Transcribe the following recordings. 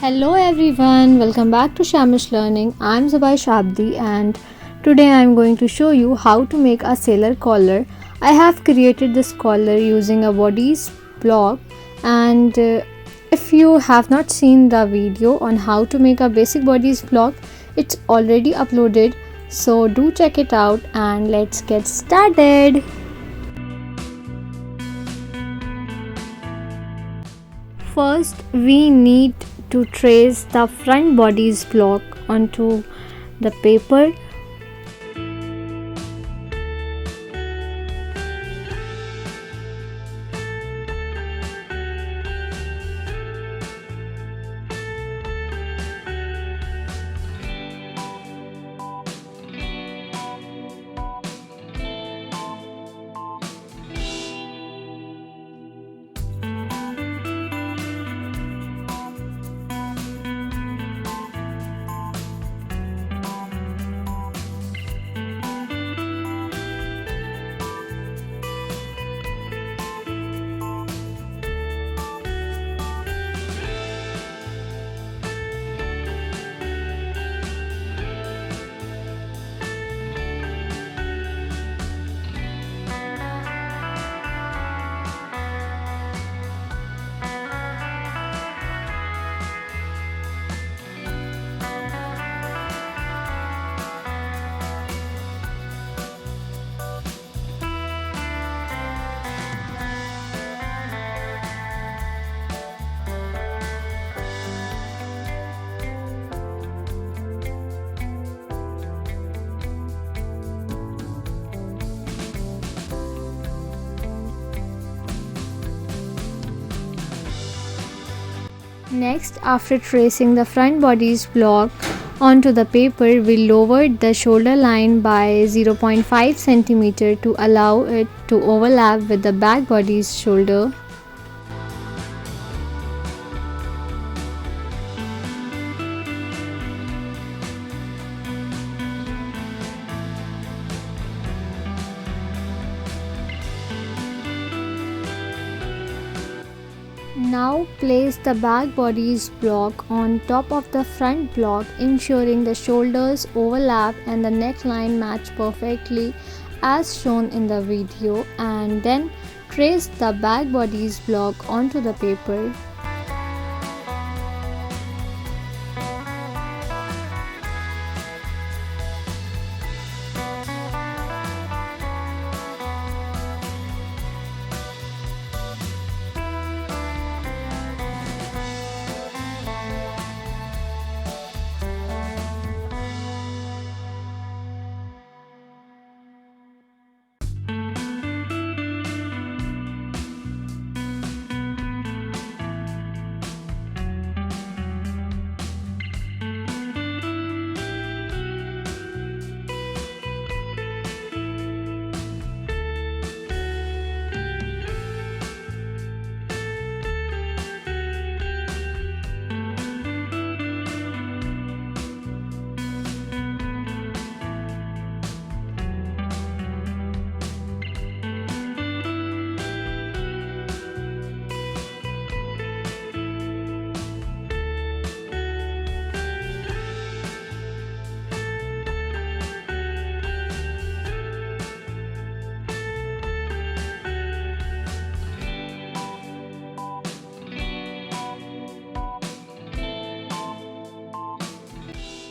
Hello everyone, welcome back to Shamish Learning. I'm Zabai Shabdi and today I'm going to show you how to make a sailor collar. I have created this collar using a Bodice blog and if you have not seen the video on how to make a basic Bodice blog, it's already uploaded. So do check it out and let's get started. First, we need to trace the front body's block onto the paper. Next, after tracing the front body's block onto the paper, we lowered the shoulder line by 0.5 cm to allow it to overlap with the back body's shoulder. Now place the back body's block on top of the front block, ensuring the shoulders overlap and the neckline match perfectly as shown in the video, and then trace the back body's block onto the paper.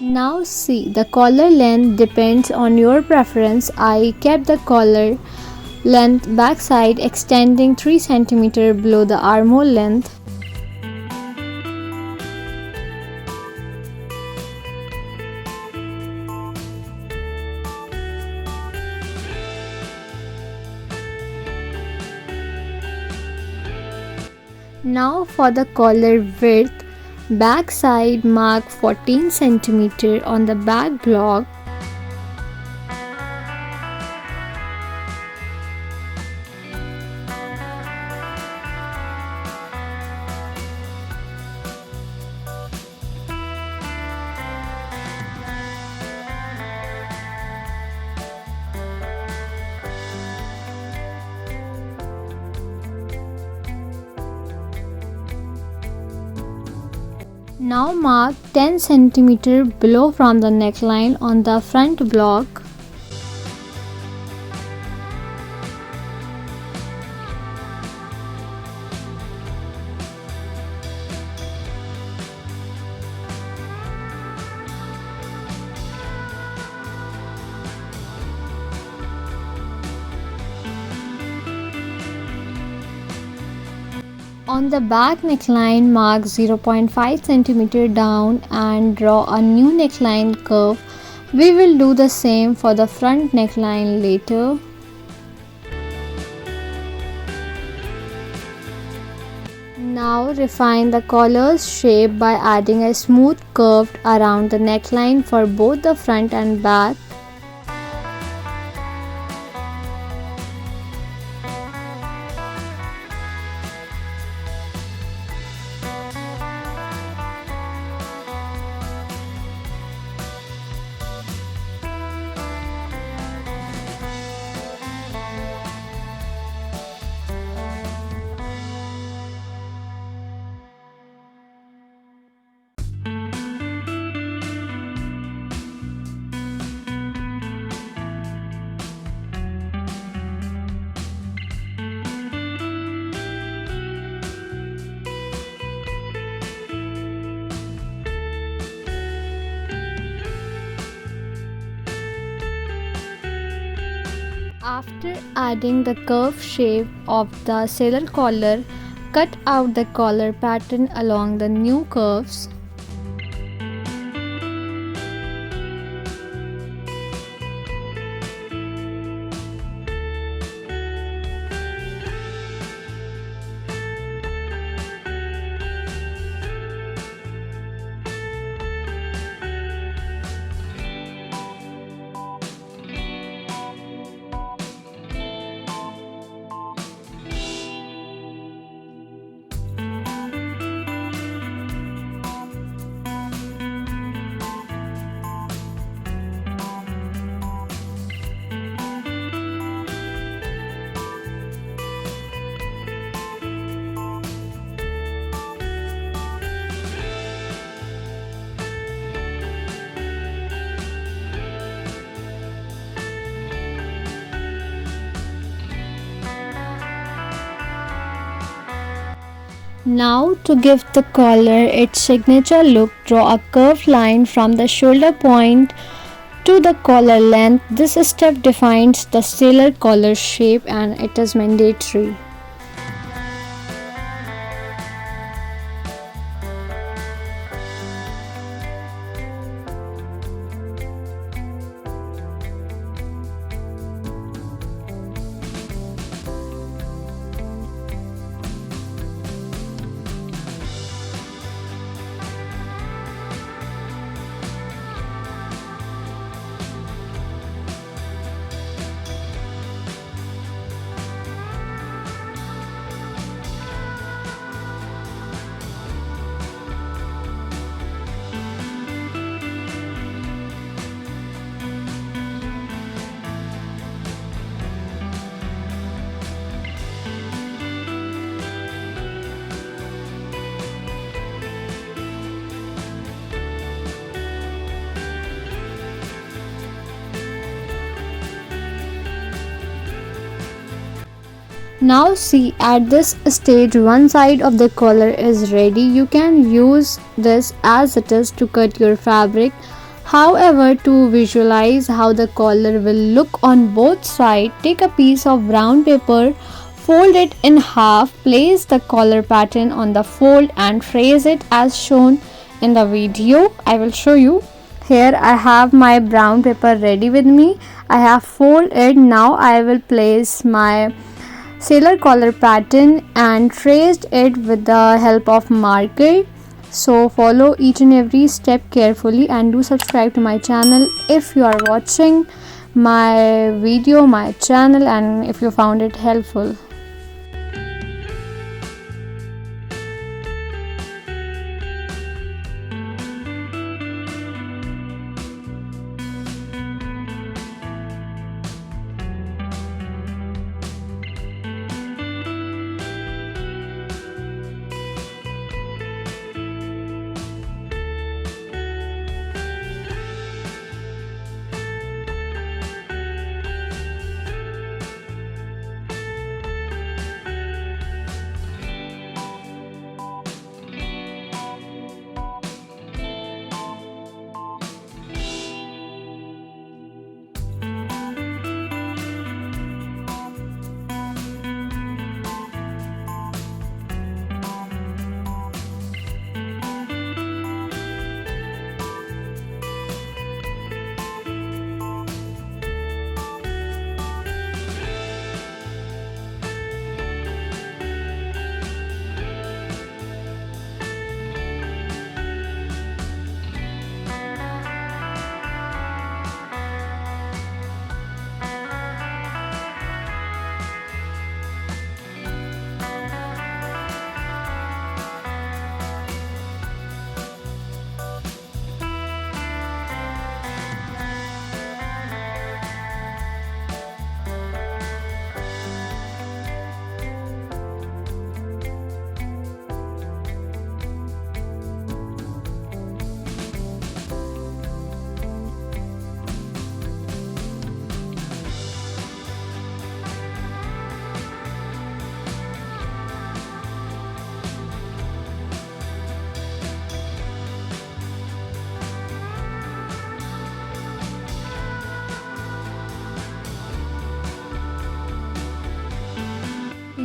Now see, the collar length depends on your preference. I kept the collar length backside extending 3 cm below the armhole length. Now for the collar width, back side mark 14 cm on the back block. Now mark 10 cm below from the neckline on the front block. On the back neckline, mark 0.5 cm down and draw a new neckline curve. We will do the same for the front neckline later. Now refine the collar's shape by adding a smooth curve around the neckline for both the front and back. After adding the curved shape of the sailor collar, cut out the collar pattern along the new curves. Now to give the collar its signature look, draw a curved line from the shoulder point to the collar length. This step defines the sailor collar shape and it is mandatory. Now see, at this stage one side of the collar is ready. You can use this as it is to cut your fabric. However, to visualize how the collar will look on both sides, take a piece of brown paper, fold it in half, place the collar pattern on the fold and trace it as shown in the video. I will show you. Here I have my brown paper ready with me. I have folded it. Now I will place my sailor collar pattern and traced it with the help of marker. So follow each and every step carefully and do subscribe to my channel if you are watching my video, my channel, and if you found it helpful.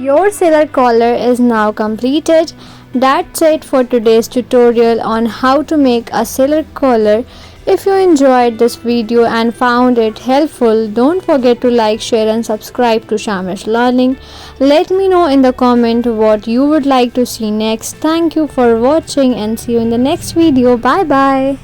Your sailor collar is now completed. That's it for today's tutorial on how to make a sailor collar. If you enjoyed this video and found it helpful, don't forget to like, share and subscribe to Shamish Learning. Let me know in the comment what you would like to see next. Thank you for watching and see you in the next video. Bye bye.